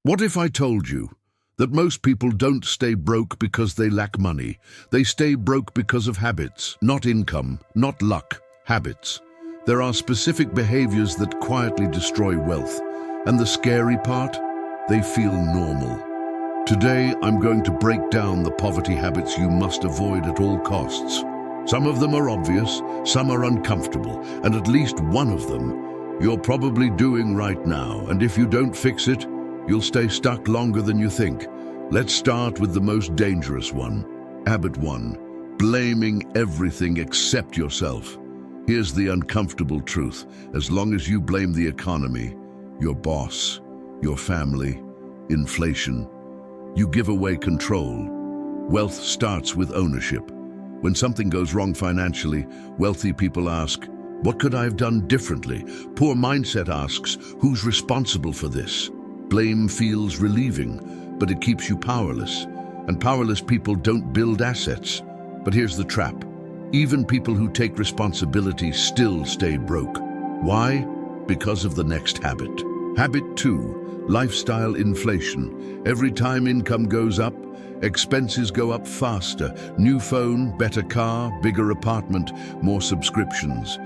What if I told you that most people don't stay broke because they lack money? They stay broke because of habits, not income, not luck, habits. There are specific behaviors that quietly destroy wealth. And the scary part? They feel normal. Today, I'm going to break down the poverty habits you must avoid at all costs. Some of them are obvious, some are uncomfortable, and at least one of them you're probably doing right now. And if you don't fix it, you'll stay stuck longer than you think. Let's start with the most dangerous one. Habit 1. Blaming everything except yourself. Here's the uncomfortable truth. As long as you blame the economy, your boss, your family, inflation, you give away control. Wealth starts with ownership. When something goes wrong financially, wealthy people ask, what could I have done differently? Poor mindset asks, who's responsible for this? Blame feels relieving, but it keeps you powerless. And powerless people don't build assets. But here's the trap. Even people who take responsibility still stay broke. Why? Because of the next habit. Habit 2, lifestyle inflation. Every time income goes up, expenses go up faster. New phone, better car, bigger apartment, more subscriptions.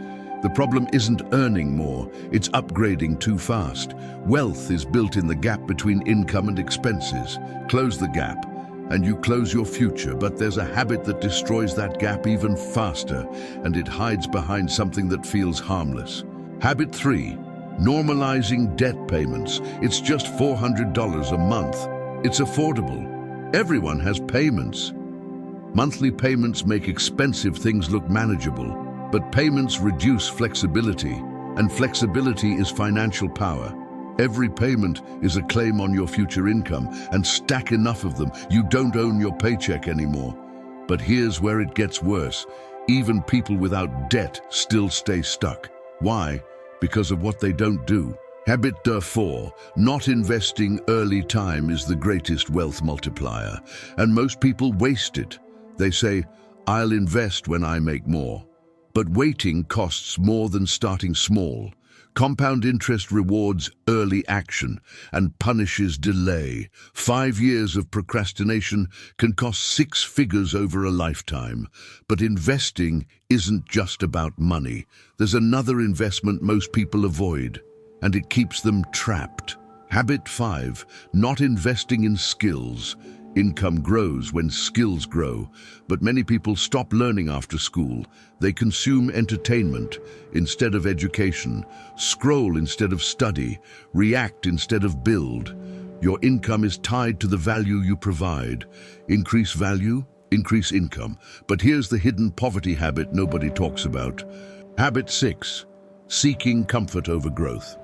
The problem isn't earning more, it's upgrading too fast. Wealth is built in the gap between income and expenses. Close the gap, and you close your future, but there's a habit that destroys that gap even faster, and it hides behind something that feels harmless. Habit 3, normalizing debt payments. It's just $400 a month. It's affordable. Everyone has payments. Monthly payments make expensive things look manageable. But payments reduce flexibility, and flexibility is financial power. Every payment is a claim on your future income, and stack enough of them, you don't own your paycheck anymore. But here's where it gets worse. Even people without debt still stay stuck. Why? Because of what they don't do. Habit 4, not investing early time is the greatest wealth multiplier, and most people waste it. They say, I'll invest when I make more. But waiting costs more than starting small. Compound interest rewards early action and punishes delay. 5 years of procrastination can cost 6 figures over a lifetime. But investing isn't just about money. There's another investment most people avoid, and it keeps them trapped. Habit 5, not investing in skills. Income grows when skills grow, but many people stop learning after school. They consume entertainment instead of education, scroll instead of study, react instead of build. Your income is tied to the value you provide. Increase value, increase income. But here's the hidden poverty habit nobody talks about. Habit 6, seeking comfort over growth.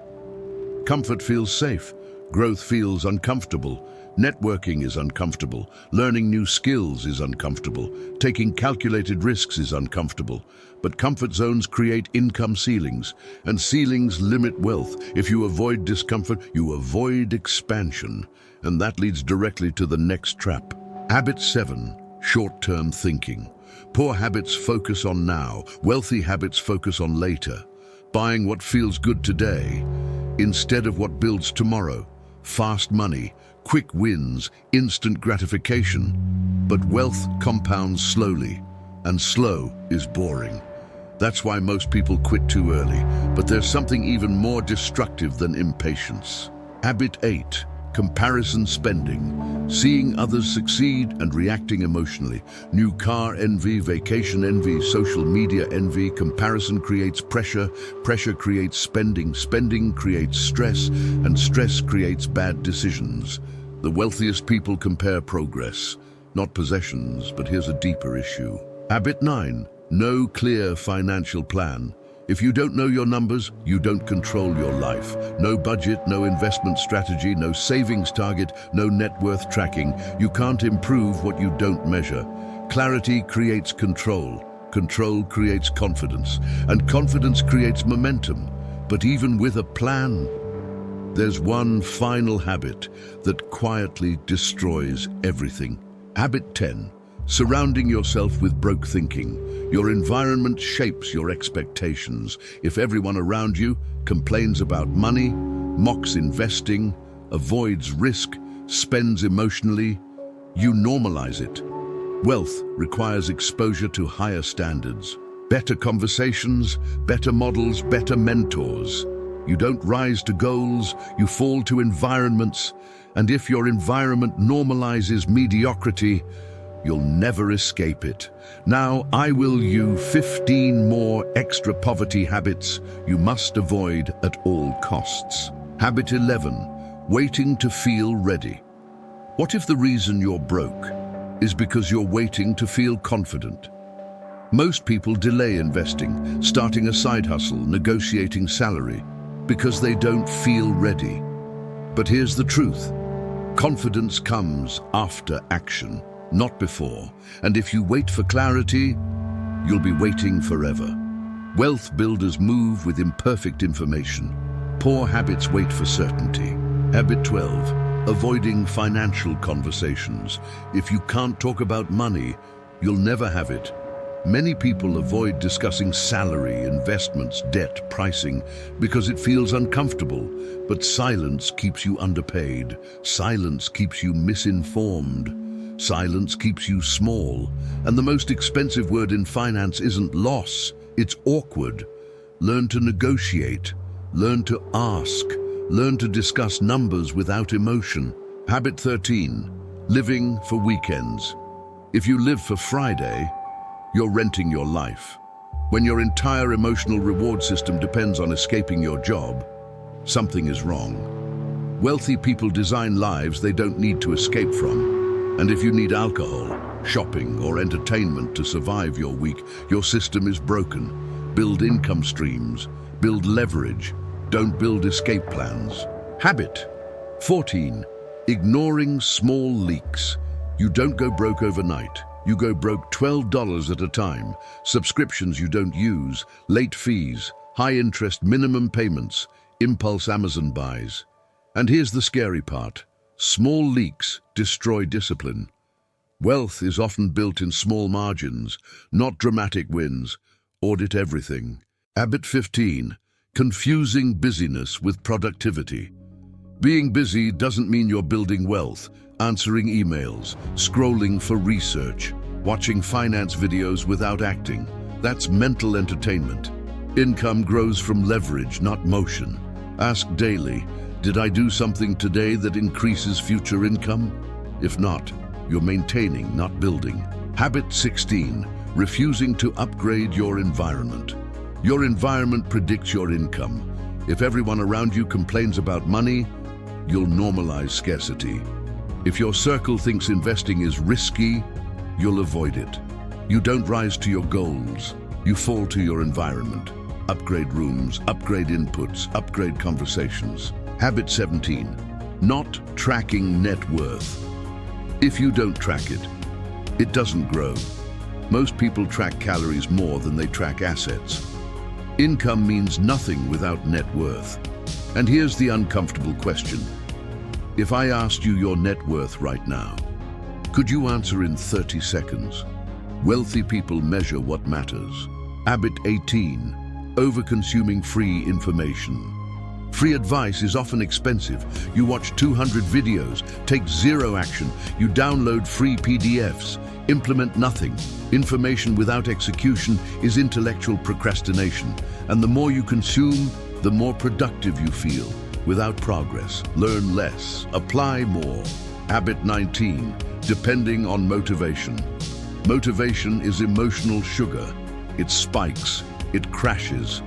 Comfort feels safe, growth feels uncomfortable. Networking is uncomfortable. Learning new skills is uncomfortable. Taking calculated risks is uncomfortable. But comfort zones create income ceilings, and ceilings limit wealth. If you avoid discomfort, you avoid expansion. And that leads directly to the next trap. Habit 7, short-term thinking. Poor habits focus on now. Wealthy habits focus on later. Buying what feels good today instead of what builds tomorrow. Fast money, quick wins, instant gratification. But wealth compounds slowly, and slow is boring. That's why most people quit too early. But there's something even more destructive than impatience. Habit 8, comparison spending. Seeing others succeed and reacting emotionally. New car envy, vacation envy, social media envy. Comparison creates pressure, pressure creates spending, spending creates stress, and stress creates bad decisions. The wealthiest people compare progress, not possessions, but here's a deeper issue. Habit 9, no clear financial plan. If you don't know your numbers, you don't control your life. No budget, no investment strategy, no savings target, no net worth tracking. You can't improve what you don't measure. Clarity creates control. Control creates confidence. And confidence creates momentum. But even with a plan, there's one final habit that quietly destroys everything. Habit 10, surrounding yourself with broke thinking. Your environment shapes your expectations. If everyone around you complains about money, mocks investing, avoids risk, spends emotionally, you normalize it. Wealth requires exposure to higher standards, better conversations, better models, better mentors. You don't rise to goals, you fall to environments, and if your environment normalizes mediocrity, you'll never escape it. Now, I will you 15 more extra poverty habits you must avoid at all costs. Habit 11, waiting to feel ready. What if the reason you're broke is because you're waiting to feel confident? Most people delay investing, starting a side hustle, negotiating salary, because they don't feel ready. But here's the truth. Confidence comes after action, not before. And if you wait for clarity, you'll be waiting forever. Wealth builders move with imperfect information. Poor habits wait for certainty. Habit 12, avoiding financial conversations. If you can't talk about money, you'll never have it. Many people avoid discussing salary, investments, debt, pricing, because it feels uncomfortable. But silence keeps you underpaid. Silence keeps you misinformed. Silence keeps you small. And the most expensive word in finance isn't loss, it's awkward. Learn to negotiate. Learn to ask. Learn to discuss numbers without emotion. Habit 13, living for weekends. If you live for Friday, you're renting your life. When your entire emotional reward system depends on escaping your job, something is wrong. Wealthy people design lives they don't need to escape from. And if you need alcohol, shopping, or entertainment to survive your week, your system is broken. Build income streams, build leverage, don't build escape plans. Habit 14, ignoring small leaks. You don't go broke overnight. You go broke $12 at a time. Subscriptions you don't use, late fees, high interest minimum payments, impulse Amazon buys. And here's the scary part. Small leaks destroy discipline. Wealth is often built in small margins, not dramatic wins. Audit everything. Habit 15, confusing busyness with productivity. Being busy doesn't mean you're building wealth. Answering emails, scrolling for research, watching finance videos without acting. That's mental entertainment. Income grows from leverage, not motion. Ask daily, did I do something today that increases future income? If not, you're maintaining, not building. Habit 16, refusing to upgrade your environment. Your environment predicts your income. If everyone around you complains about money, you'll normalize scarcity. If your circle thinks investing is risky, you'll avoid it. You don't rise to your goals, you fall to your environment. Upgrade rooms, upgrade inputs, upgrade conversations. Habit 17, not tracking net worth. If you don't track it, it doesn't grow. Most people track calories more than they track assets. Income means nothing without net worth. And here's the uncomfortable question. If I asked you your net worth right now, could you answer in 30 seconds? Wealthy people measure what matters. Habit 18, over-consuming free information. Free advice is often expensive. You watch 200 videos, take zero action. You download free PDFs, implement nothing. Information without execution is intellectual procrastination. And the more you consume, the more productive you feel. Without progress, learn less, apply more. Habit 19, depending on motivation. Motivation is emotional sugar. It spikes, it crashes.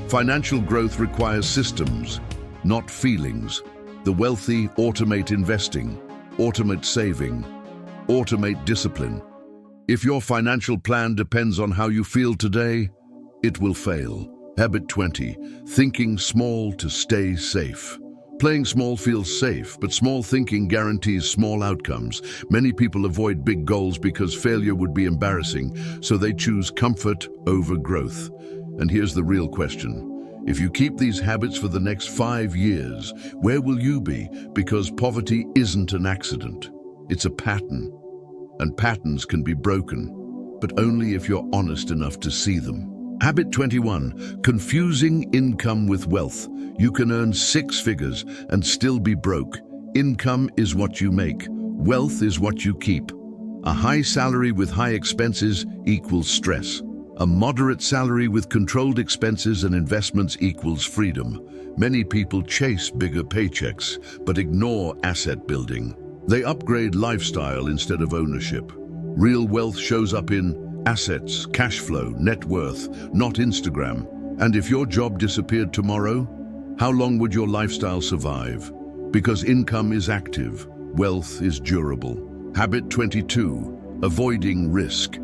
Financial growth requires systems, not feelings. The wealthy automate investing, automate saving, automate discipline. If your financial plan depends on how you feel today, it will fail. Habit 20, thinking small to stay safe. Playing small feels safe, but small thinking guarantees small outcomes. Many people avoid big goals because failure would be embarrassing, so they choose comfort over growth. And here's the real question. If you keep these habits for the next 5 years, where will you be? Because poverty isn't an accident. It's a pattern. And patterns can be broken, but only if you're honest enough to see them. Habit 21, confusing income with wealth. You can earn 6 figures and still be broke. Income is what you make. Wealth is what you keep. A high salary with high expenses equals stress. A moderate salary with controlled expenses and investments equals freedom. Many people chase bigger paychecks, but ignore asset building. They upgrade lifestyle instead of ownership. Real wealth shows up in assets, cash flow, net worth, not Instagram. And if your job disappeared tomorrow, how long would your lifestyle survive? Because income is active, wealth is durable. Habit 22, avoiding risk.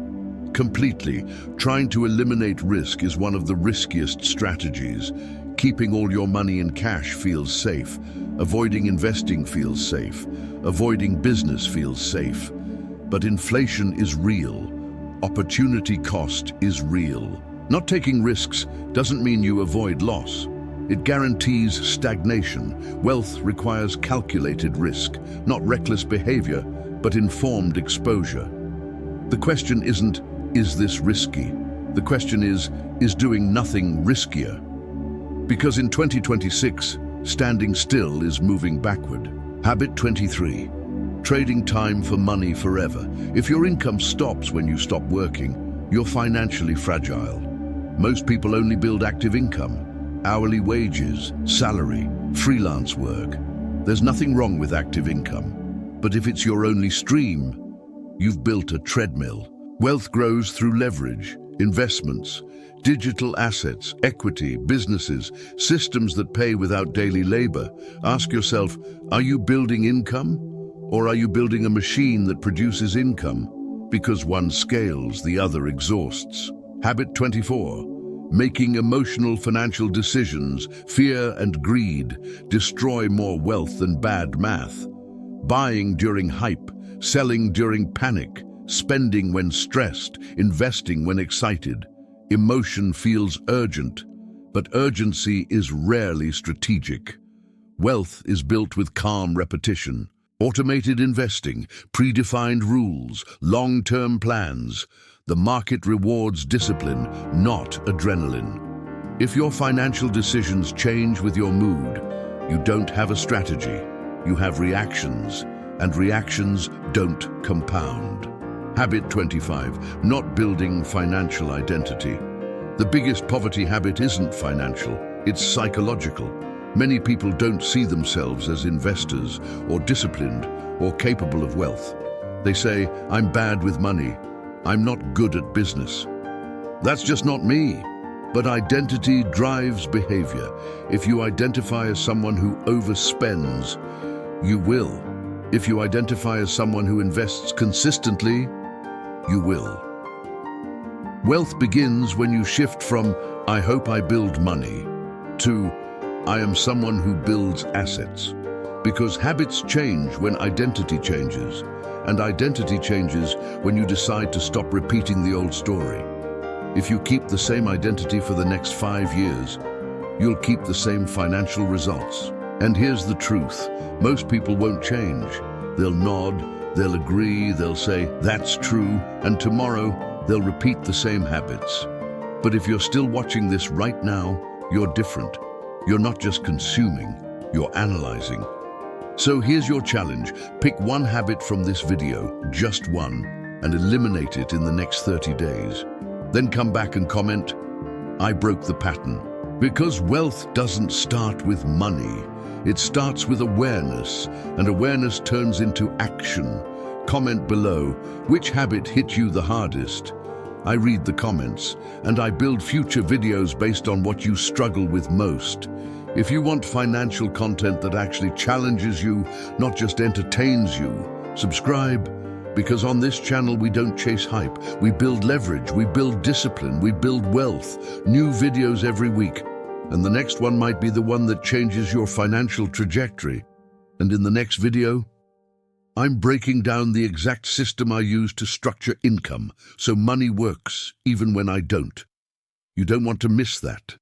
Completely, trying to eliminate risk is one of the riskiest strategies. Keeping all your money in cash feels safe. Avoiding investing feels safe. Avoiding business feels safe. But inflation is real. Opportunity cost is real. Not taking risks doesn't mean you avoid loss. It guarantees stagnation. Wealth requires calculated risk, not reckless behavior, but informed exposure. The question isn't, is this risky? The question is doing nothing riskier? Because in 2026, standing still is moving backward. Habit 23, trading time for money forever. If your income stops when you stop working, you're financially fragile. Most people only build active income, hourly wages, salary, freelance work. There's nothing wrong with active income, but if it's your only stream, you've built a treadmill. Wealth grows through leverage, investments, digital assets, equity, businesses, systems that pay without daily labor. Ask yourself, are you building income? Or are you building a machine that produces income? Because one scales, the other exhausts. Habit 24, making emotional financial decisions. Fear and greed destroy more wealth than bad math. Buying during hype, selling during panic, spending when stressed, investing when excited. Emotion feels urgent, but urgency is rarely strategic. Wealth is built with calm repetition. Automated investing, predefined rules, long-term plans. The market rewards discipline, not adrenaline. If your financial decisions change with your mood, you don't have a strategy. You have reactions, and reactions don't compound. Habit 25, not building financial identity. The biggest poverty habit isn't financial, it's psychological. Many people don't see themselves as investors or disciplined or capable of wealth. They say, I'm bad with money. I'm not good at business. That's just not me. But identity drives behavior. If you identify as someone who overspends, you will. If you identify as someone who invests consistently, you will. Wealth begins when you shift from, I hope I build money, to, I am someone who builds assets. Because habits change when identity changes, and identity changes when you decide to stop repeating the old story. If you keep the same identity for the next 5 years, you'll keep the same financial results. And here's the truth, most people won't change. They'll nod, they'll agree, they'll say, that's true, and tomorrow they'll repeat the same habits. But if you're still watching this right now, you're different. You're not just consuming, you're analyzing. So here's your challenge. Pick one habit from this video, just one, and eliminate it in the next 30 days. Then come back and comment, I broke the pattern. Because wealth doesn't start with money. It starts with awareness, and awareness turns into action. Comment below, which habit hit you the hardest? I read the comments, and I build future videos based on what you struggle with most. If you want financial content that actually challenges you, not just entertains you, subscribe. Because on this channel we don't chase hype, we build leverage, we build discipline, we build wealth. New videos every week. And the next one might be the one that changes your financial trajectory. And in the next video, I'm breaking down the exact system I use to structure income, so money works even when I don't. You don't want to miss that.